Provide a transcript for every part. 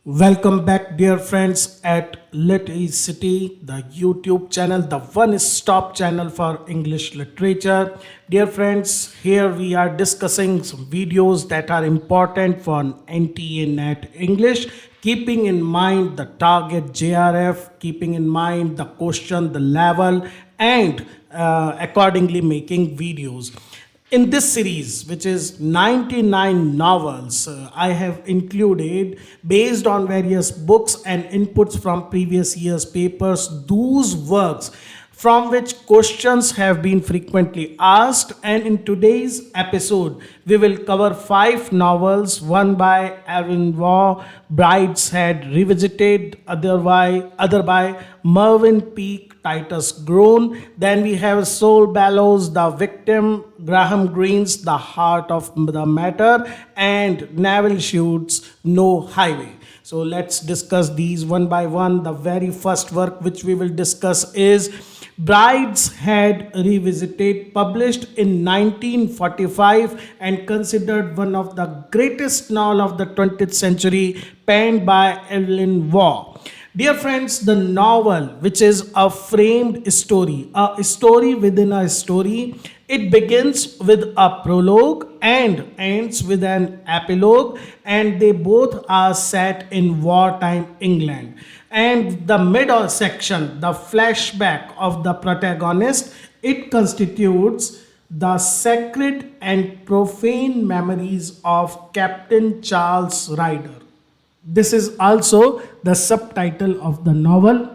Welcome back, dear friends, at City, the YouTube channel, the one-stop channel for English literature. Dear friends, here we are discussing some videos that are important for NTA NET English, keeping in mind the target JRF, keeping in mind the question, the level, and accordingly making videos. In this series, which is 99 novels, I have included, based on various books and inputs from previous year's papers, those works from which questions have been frequently asked. And in today's episode, we will cover 5 novels, one by Evelyn Waugh, Brideshead Revisited, other by Mervyn Peake, Titus Groan. Then we have Saul Bellow's The Victim, Greene's The Heart of the Matter, and Nevil Shute's No Highway. So let's discuss these one by one. The very first work which we will discuss is Brideshead Revisited, published in 1945 and considered one of the greatest novels of the 20th century, penned by Evelyn Waugh. Dear friends, the novel, which is a framed story, a story within a story, it begins with a prologue and ends with an epilogue, and they both are set in wartime England. And the middle section, the flashback of the protagonist, it constitutes the sacred and profane memories of Captain Charles Ryder. This is also the subtitle of the novel.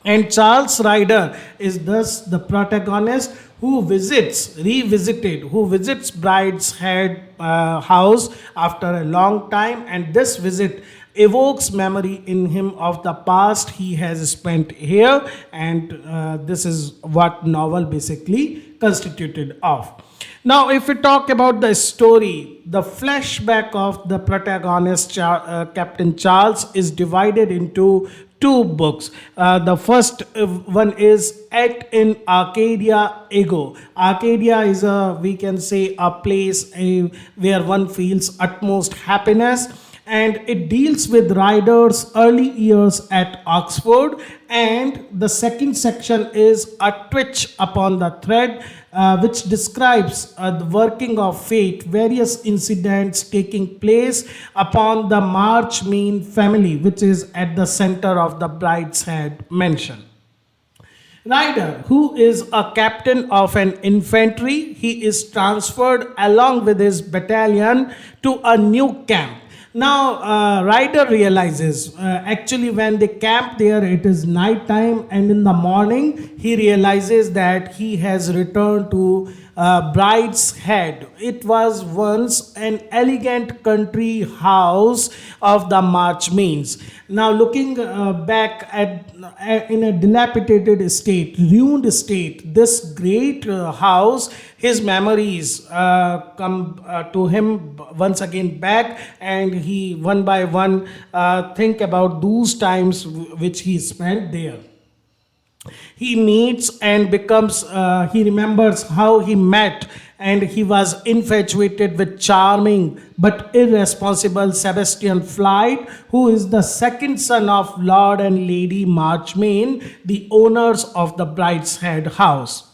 And Charles Ryder is thus the protagonist who visits Brideshead house after a long time, and this visit evokes memory in him of the past he has spent here, and this is what novel basically constituted of. Now, if we talk about the story, the flashback of the protagonist, Captain Charles, is divided into two books. The first one is At in Arcadia Ego. Arcadia is we can say, a place where one feels utmost happiness, and it deals with Ryder's early years at Oxford. And the second section is A Twitch Upon the Thread, which describes the working of fate, various incidents taking place upon the Marchmain family, which is at the center of the Brideshead mansion. Ryder, who is a captain of an infantry, he is transferred along with his battalion to a new camp. Now, Ryder realizes, actually, when they camp there, it is night time, and in the morning, he realizes that he has returned to Brideshead. It was once an elegant country house of the Marchmains. Now, looking back at in a dilapidated state, ruined state, this great house, his memories come to him once again back, and he one by one think about those times which he spent there. He meets and becomes, he remembers how he met and he was infatuated with charming but irresponsible Sebastian Flight, who is the second son of Lord and Lady Marchmain, the owners of the Brideshead house.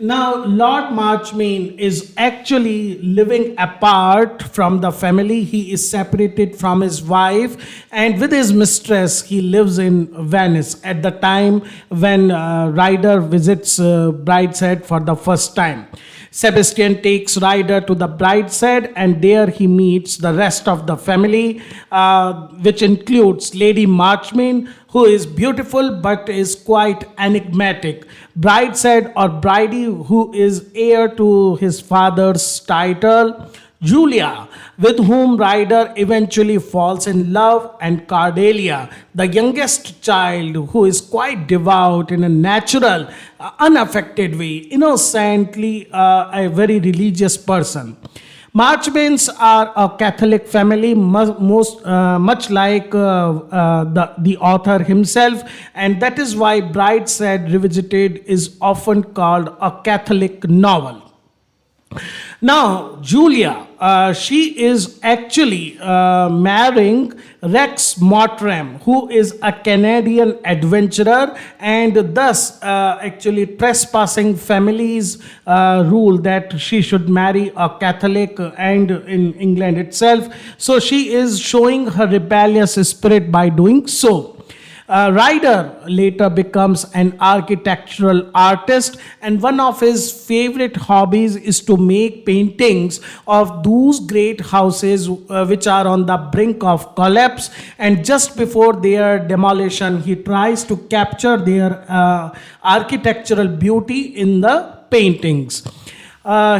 Now, Lord Marchmain is actually living apart from the family. He is separated from his wife, and with his mistress, he lives in Venice at the time when Ryder visits Brideshead for the first time. Sebastian takes Ryder to the Brideshead, and there he meets the rest of the family, which includes Lady Marchmain, who is beautiful but is quite enigmatic. Brideshead or Bridie, who is heir to his father's title. Julia, with whom Ryder eventually falls in love, and Cordelia, the youngest child, who is quite devout in a natural, unaffected way, innocently a very religious person. Marchmains are a Catholic family, much like the author himself, and that is why Brideshead Revisited is often called a Catholic novel. Now, Julia, she is actually marrying Rex Mottram, who is a Canadian adventurer, and thus actually trespassing families' rule that she should marry a Catholic, and in England itself. So she is showing her rebellious spirit by doing so. Ryder later becomes an architectural artist, and one of his favorite hobbies is to make paintings of those great houses which are on the brink of collapse. And just before their demolition, he tries to capture their architectural beauty in the paintings.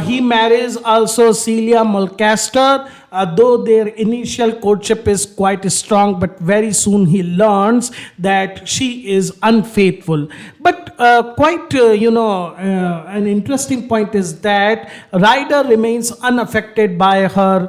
He marries also Celia Mulcaster, though their initial courtship is quite strong, but very soon he learns that she is unfaithful. But an interesting point is that Ryder remains unaffected by her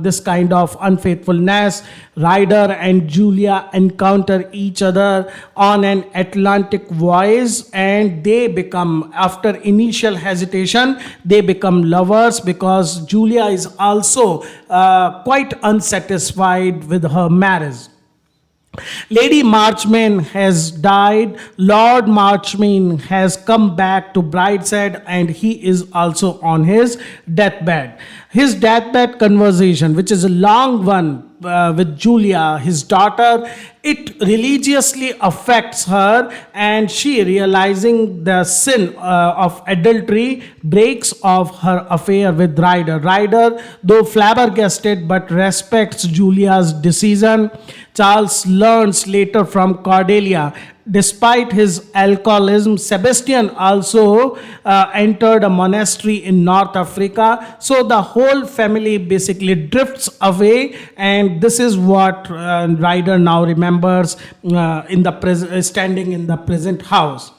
this kind of unfaithfulness. Ryder and Julia encounter each other on an Atlantic voyage, and they become, after initial hesitation, they become lovers because Julia is also quite unsatisfied with her marriage. Lady Marchmain has died. Lord Marchmain has come back to Brideshead, and he is also on his deathbed. His deathbed conversation, which is a long one with Julia, his daughter, it religiously affects her, and she, realizing the sin of adultery, breaks off her affair with Ryder. Ryder, though flabbergasted, but respects Julia's decision. Charles learns later from Cordelia. Despite his alcoholism, Sebastian also entered a monastery in North Africa. So the whole family basically drifts away, and this is what Ryder now remembers standing in the present house.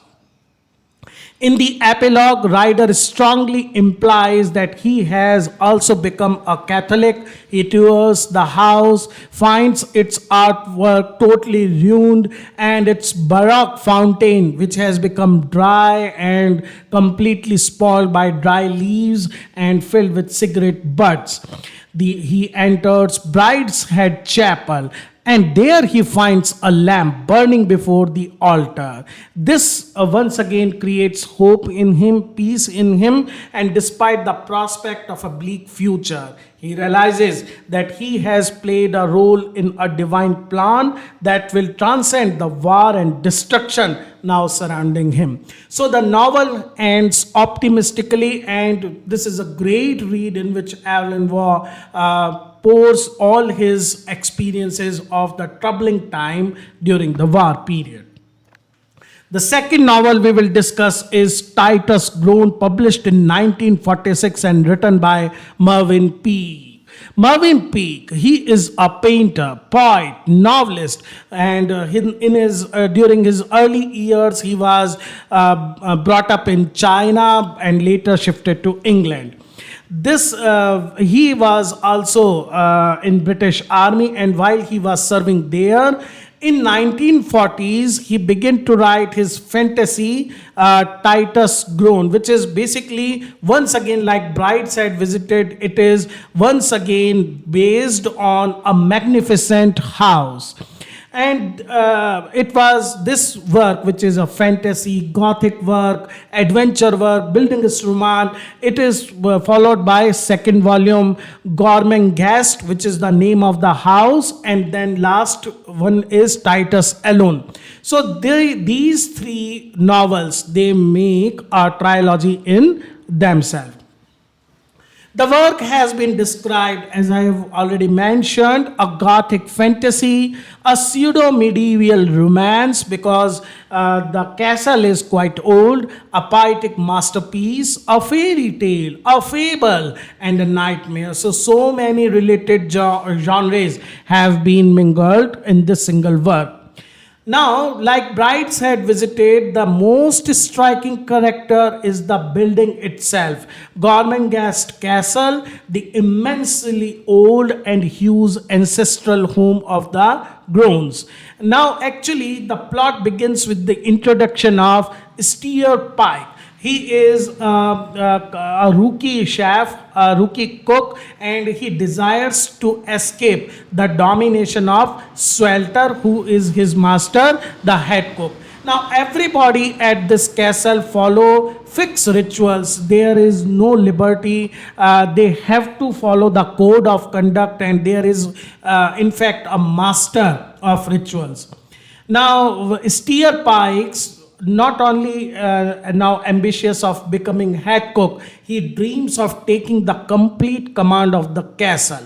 In the epilogue, Ryder strongly implies that he has also become a Catholic. He tours the house, finds its artwork totally ruined, and its Baroque fountain, which has become dry and completely spoiled by dry leaves and filled with cigarette butts. He enters Brideshead Chapel, and there he finds a lamp burning before the altar. This once again creates hope in him, peace in him, and despite the prospect of a bleak future, he realizes that he has played a role in a divine plan that will transcend the war and destruction now surrounding him. So the novel ends optimistically, and this is a great read in which Evelyn Waugh pours all his experiences of the troubling time during the war period. The second novel we will discuss is Titus Groan, published in 1946 and written by Mervyn Peake. Mervyn Peake, he is a painter, poet, novelist, and during his early years he was brought up in China and later shifted to England. He was also in British Army, and while he was serving there, in 1940s, he began to write his fantasy, Titus Groan, which is basically, once again, like Brideshead Revisited, it is once again based on a magnificent house. And it was this work, which is a fantasy, gothic work, adventure work, building a roman. It is followed by second volume, Gormenghast, which is the name of the house, and then last one is Titus Alone. So these three novels, they make a trilogy in themselves. The work has been described, as I have already mentioned, a gothic fantasy, a pseudo-medieval romance because the castle is quite old, a poetic masterpiece, a fairy tale, a fable, and a nightmare. So many related genres have been mingled in this single work. Now, like Brideshead Revisited, the most striking character is the building itself. Gormenghast Castle, the immensely old and huge ancestral home of the Groans. Now, actually, the plot begins with the introduction of Steer Pike. He is a rookie chef, a rookie cook, and he desires to escape the domination of Swelter, who is his master, the head cook. Now, everybody at this castle follow fixed rituals. There is no liberty. They have to follow the code of conduct, and there is, in fact, a master of rituals. Now, Steer Pikes not only now ambitious of becoming head cook, he dreams of taking the complete command of the castle.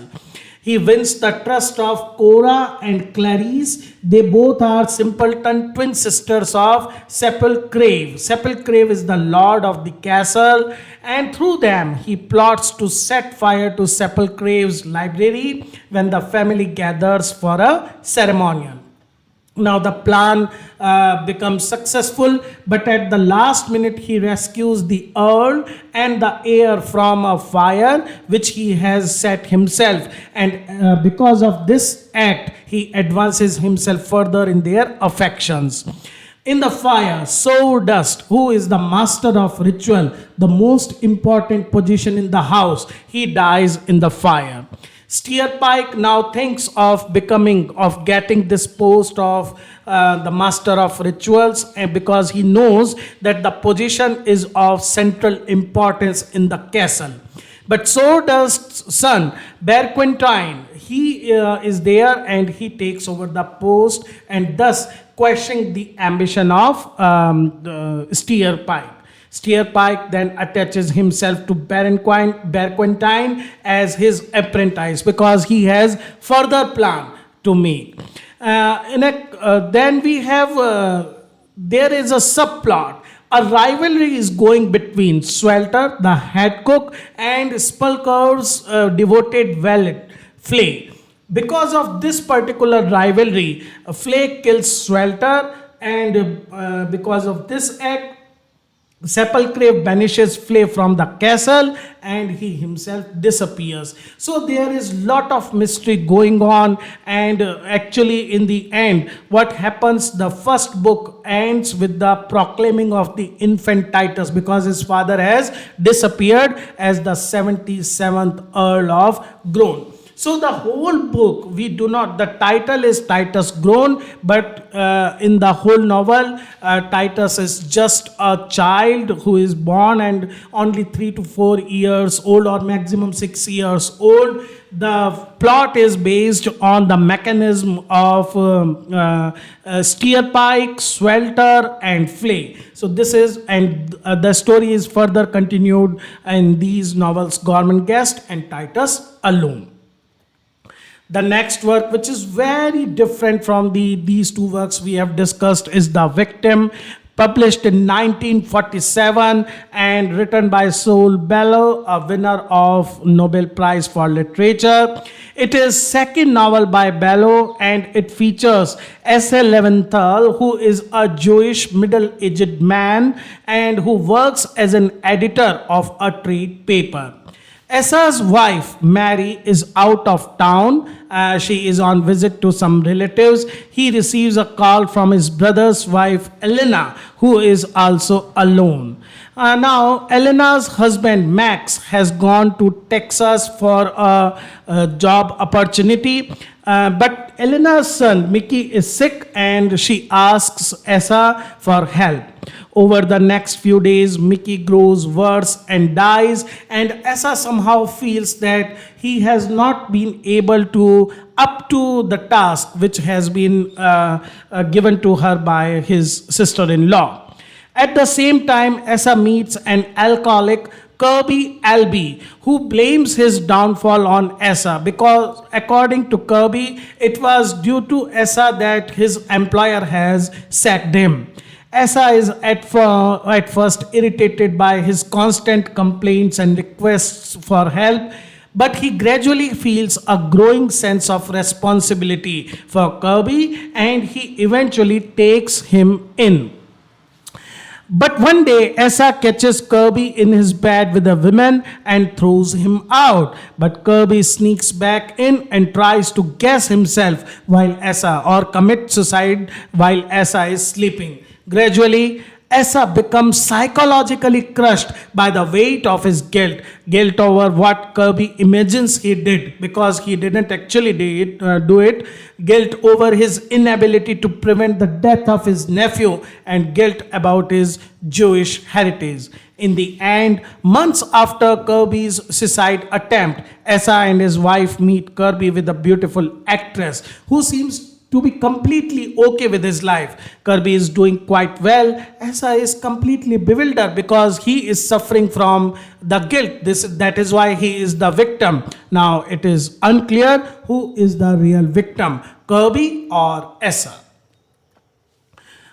He wins the trust of Cora and Clarice. They both are simpleton twin sisters of Sepulcrave. Sepulcrave is the lord of the castle, and through them he plots to set fire to Sepulcrave's library when the family gathers for a ceremonial. Now the plan becomes successful, but at the last minute he rescues the earl and the heir from a fire which he has set himself, and because of this act he advances himself further in their affections. In the fire, Sawdust, who is the master of ritual, the most important position in the house, he dies in the fire. Steerpike now thinks of getting this post of the master of rituals, and because he knows that the position is of central importance in the castle. But Sawdust's son, Berquintine, he is there and he takes over the post and thus questioning the ambition of Steerpike. Steerpike then attaches himself to Berquintine as his apprentice because he has further plan to make. Then we have, there is a subplot. A rivalry is going between Swelter, the head cook, and Spulker's devoted valet, Flay. Because of this particular rivalry, Flay kills Swelter, and because of this act, Sepulcrave banishes Flay from the castle and he himself disappears. So there is lot of mystery going on, and actually in the end what happens, the first book ends with the proclaiming of the infant Titus because his father has disappeared as the 77th Earl of Groan. So the whole book, we do not, the title is Titus Groan, but in the whole novel, Titus is just a child who is born and only 3 to 4 years old or maximum 6 years old. The plot is based on the mechanism of Steerpike, Swelter, and Flay. So this is, and the story is further continued in these novels, Gormenghast and Titus Alone. The next work, which is very different from these two works we have discussed, is The Victim, published in 1947 and written by Saul Bellow, a winner of Nobel Prize for Literature. It is second novel by Bellow, and it features S.A. Leventhal, who is a Jewish middle-aged man and who works as an editor of a trade paper. Essa's wife, Mary, is out of town. She is on visit to some relatives. He receives a call from his brother's wife, Elena, who is also alone. Now, Elena's husband, Max, has gone to Texas for a job opportunity. But Elena's son, Mickey, is sick and she asks Essa for help. Over the next few days, Mickey grows worse and dies, and Essa somehow feels that he has not been able to up to the task which has been given to her by his sister-in-law. At the same time, Essa meets an alcoholic, Kirby Albee, who blames his downfall on Essa because, according to Kirby, it was due to Essa that his employer has sacked him. Essa is at first irritated by his constant complaints and requests for help, but he gradually feels a growing sense of responsibility for Kirby and he eventually takes him in. But one day, Essa catches Kirby in his bed with a woman and throws him out. But Kirby sneaks back in and tries to gas himself while Essa, or commit suicide while Essa is sleeping. Gradually, Asa becomes psychologically crushed by the weight of his guilt over what Kirby imagines he did because he didn't actually do it, guilt over his inability to prevent the death of his nephew, and guilt about his Jewish heritage. In the end, months after Kirby's suicide attempt, Asa and his wife meet Kirby with a beautiful actress who seems to be completely okay with his life. Kirby is doing quite well. Asa is completely bewildered because he is suffering from the guilt. That is why he is the victim. Now it is unclear who is the real victim, Kirby or Asa.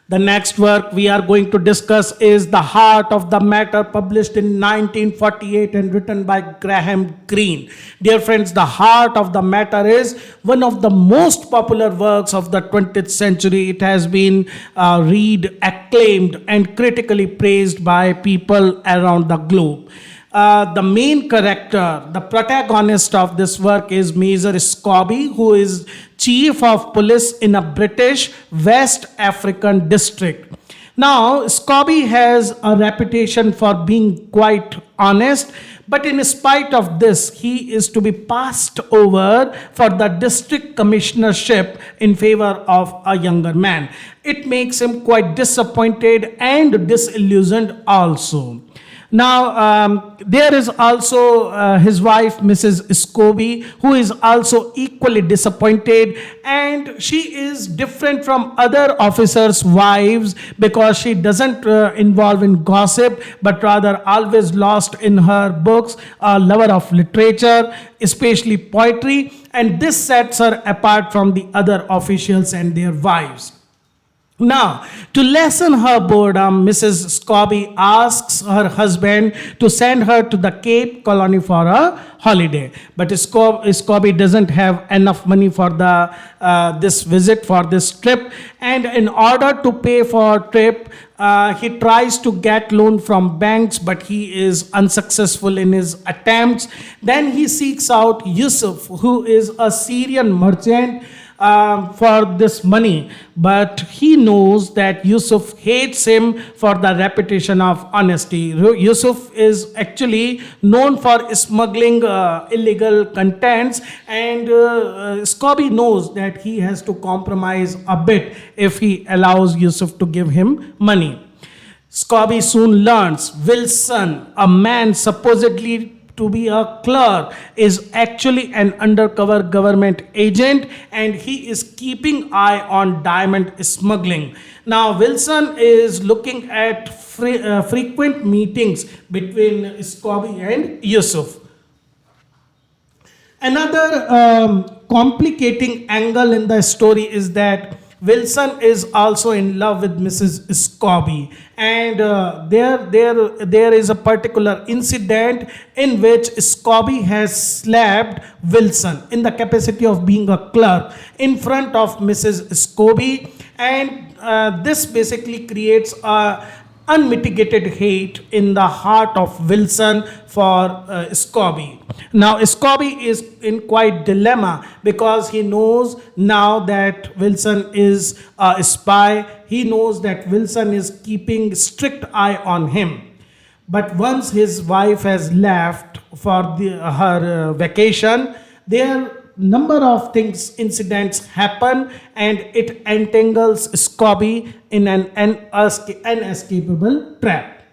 The next work we are going to discuss is The Heart of the Matter, published in 1948 and written by Graham Greene. Dear friends, The Heart of the Matter is one of the most popular works of the 20th century. It has been read, acclaimed, and critically praised by people around the globe. The main character, the protagonist of this work is Major Scobie, who is chief of police in a British West African district. Now, Scobie has a reputation for being quite honest, but in spite of this, he is to be passed over for the district commissionership in favor of a younger man. It makes him quite disappointed and disillusioned also. Now, there is also his wife, Mrs. Scobie, who is also equally disappointed, and she is different from other officers' wives because she doesn't involve in gossip, but rather always lost in her books, a lover of literature, especially poetry, and this sets her apart from the other officials and their wives. Now, to lessen her boredom, Mrs. Scobie asks her husband to send her to the Cape Colony for a holiday. But Scobie doesn't have enough money for this visit, for this trip. And in order to pay for a trip, he tries to get loan from banks, but he is unsuccessful in his attempts. Then he seeks out Yusuf, who is a Syrian merchant, for this money, but he knows that Yusuf hates him for the reputation of honesty. Yusuf is actually known for smuggling illegal contents, and Scobie knows that he has to compromise a bit if he allows Yusuf to give him money. Scobie soon learns Wilson, a man supposedly to be a clerk, is actually an undercover government agent, and he is keeping eye on diamond smuggling. Now Wilson is looking at frequent meetings between Scobie and Yusuf. Another complicating angle in the story is that Wilson is also in love with Mrs. Scobie, and there is a particular incident in which Scobie has slapped Wilson in the capacity of being a clerk in front of Mrs. Scobie, and this basically creates a unmitigated hate in the heart of Wilson for Scobie. Now Scobie is in quite dilemma because he knows now that Wilson is a spy. He knows that Wilson is keeping strict eye on him. But once his wife has left for her vacation, there number of incidents happen, and it entangles Scobie in an inescapable trap.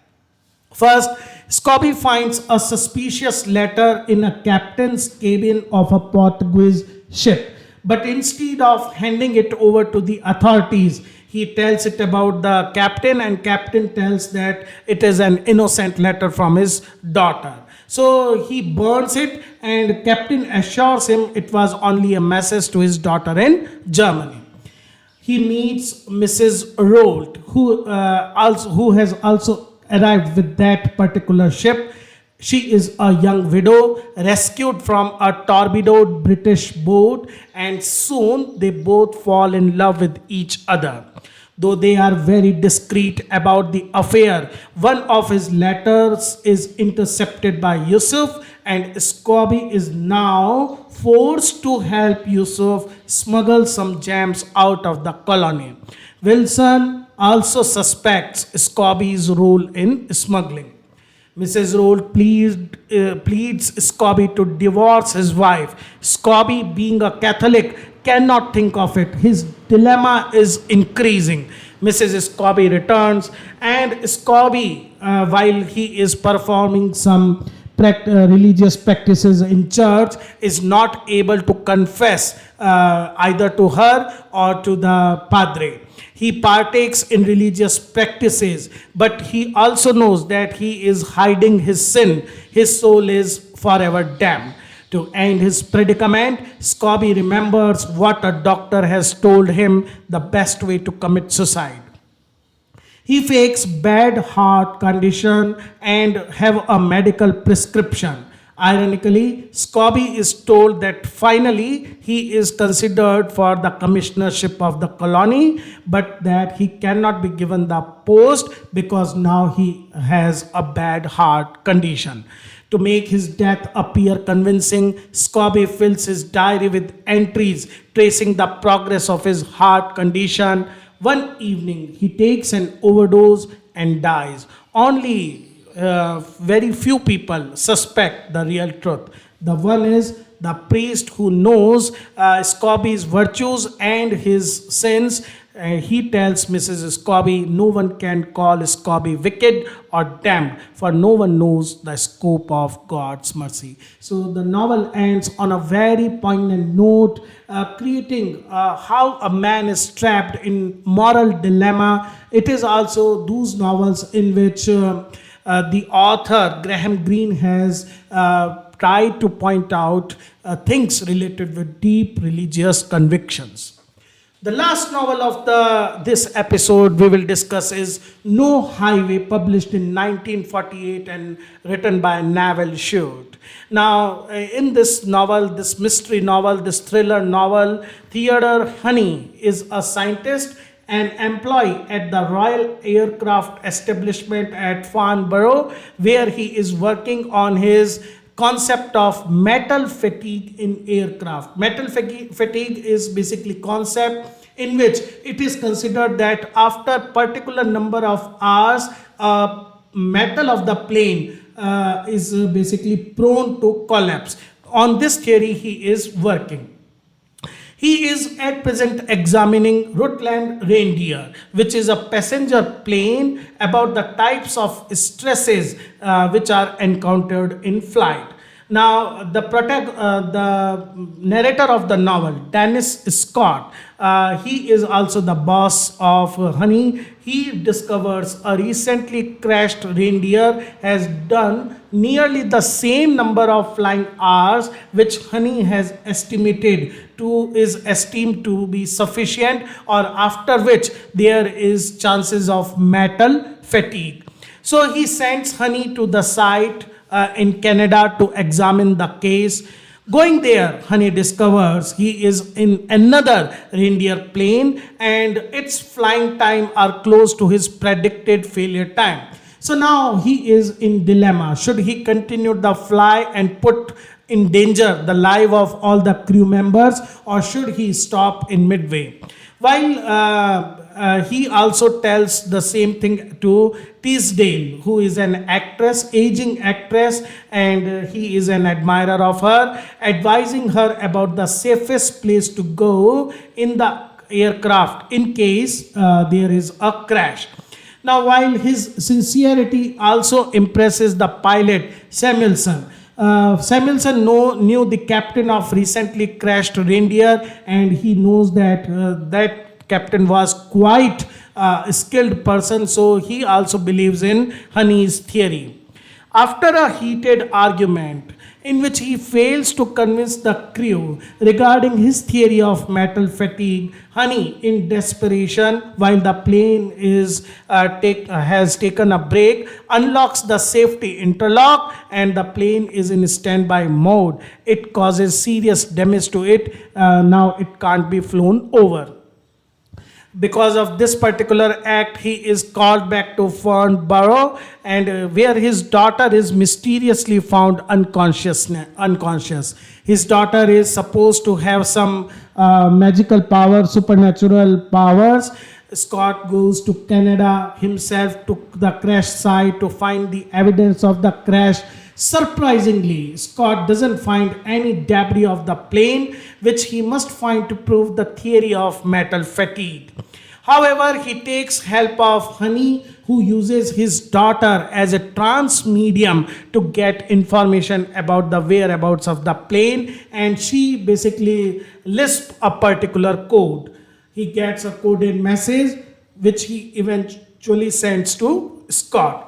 First, Scobie finds a suspicious letter in a captain's cabin of a Portuguese ship. But instead of handing it over to the authorities, he tells it about the captain, and captain tells that it is an innocent letter from his daughter. So he burns it, and captain assures him it was only a message to his daughter in Germany. He meets Mrs. Rolt, who has also arrived with that particular ship. She is a young widow rescued from a torpedoed British boat, and soon they both fall in love with each other. Though they are very discreet about the affair, one of his letters is intercepted by Yusuf, and Scobie is now forced to help Yusuf smuggle some gems out of the colony. Wilson, also suspects Scobie's role in smuggling. Mrs. Roll pleads Scobie to divorce his wife. Scobie, being a Catholic, cannot think of it. His dilemma is increasing. Mrs. Scobie returns, and Scobie, while he is performing some religious practices in church, is not able to confess either to her or to the padre. He partakes in religious practices, but he also knows that he is hiding his sin. His soul is forever damned. To end his predicament, Scobie remembers what a doctor has told him the best way to commit suicide. He fakes bad heart condition and have a medical prescription. Ironically, Scobie is told that finally he is considered for the commissionership of the colony, but that he cannot be given the post because now he has a bad heart condition. To make his death appear convincing, Scobie fills his diary with entries tracing the progress of his heart condition. One evening, he takes an overdose and dies. Only very few people suspect the real truth. The one is the priest who knows Scobie's virtues and his sins. He tells Mrs. Scobie no one can call Scobie wicked or damned, for no one knows the scope of God's mercy. So the novel ends on a very poignant note, creating how a man is trapped in moral dilemma. It is also those novels in which the author Graham Greene has tried to point out things related with deep religious convictions. The last novel of this episode we will discuss is No Highway, published in 1948 and written by Nevil Shute. Now, in this novel, this mystery novel, this thriller novel, Theodore Honey is a scientist and employee at the Royal Aircraft Establishment at Farnborough, where he is working on his concept of metal fatigue in aircraft. Metal fatigue is basically concept in which it is considered that after particular number of hours, metal of the plane is basically prone to collapse. On this theory, he is working. He is at present examining Rutland Reindeer, which is a passenger plane, about the types of stresses which are encountered in flight. Now, the narrator of the novel, Dennis Scott, he is also the boss of Honey. He discovers a recently crashed reindeer has done nearly the same number of flying hours which Honey has is esteemed to be sufficient, or after which there is chances of metal fatigue. So he sends Honey to the site in Canada to examine the case. Going there, Honey discovers he is in another reindeer plane and its flying time are close to his predicted failure time. So now he is in dilemma. Should he continue the fly and put in danger the life of all the crew members, or should he stop in midway? While he also tells the same thing to Teasdale, who is an actress, aging actress, and he is an admirer of her, advising her about the safest place to go in the aircraft in case there is a crash. Now, while his sincerity also impresses the pilot, Samuelson, knew the captain of recently crashed reindeer, and he knows that that captain was quite a skilled person, so he also believes in Honey's theory. After a heated argument in which he fails to convince the crew regarding his theory of metal fatigue, Honey, in desperation, while the plane has taken a break, unlocks the safety interlock and the plane is in standby mode. It causes serious damage to it. Now it can't be flown over. Because of this particular act, he is called back to Farnborough, and where his daughter is mysteriously found unconscious. His daughter is supposed to have some magical power, supernatural powers, Scott goes to Canada himself to the crash site to find the evidence of the crash. Surprisingly, Scott doesn't find any debris of the plane, which he must find to prove the theory of metal fatigue. However, he takes help of Honey, who uses his daughter as a trans medium to get information about the whereabouts of the plane, and she basically lisps a particular code. He gets a coded message which he eventually sends to Scott.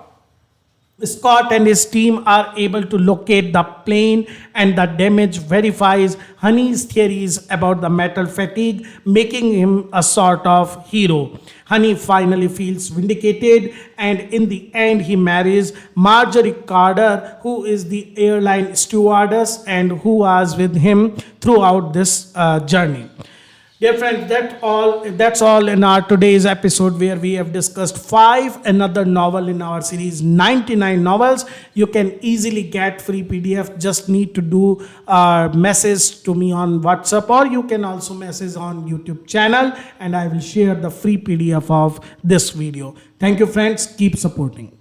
Scott and his team are able to locate the plane, and the damage verifies Honey's theories about the metal fatigue, making him a sort of hero. Honey finally feels vindicated, and in the end, he marries Marjorie Carter, who is the airline stewardess and who was with him throughout this journey. Dear friends, that's all in our today's episode, where we have discussed another novel in our series 99 novels. You can easily get free PDF. Just need to do a message to me on WhatsApp, or you can also message on YouTube channel, and I will share the free PDF of this video. Thank you, friends. Keep supporting.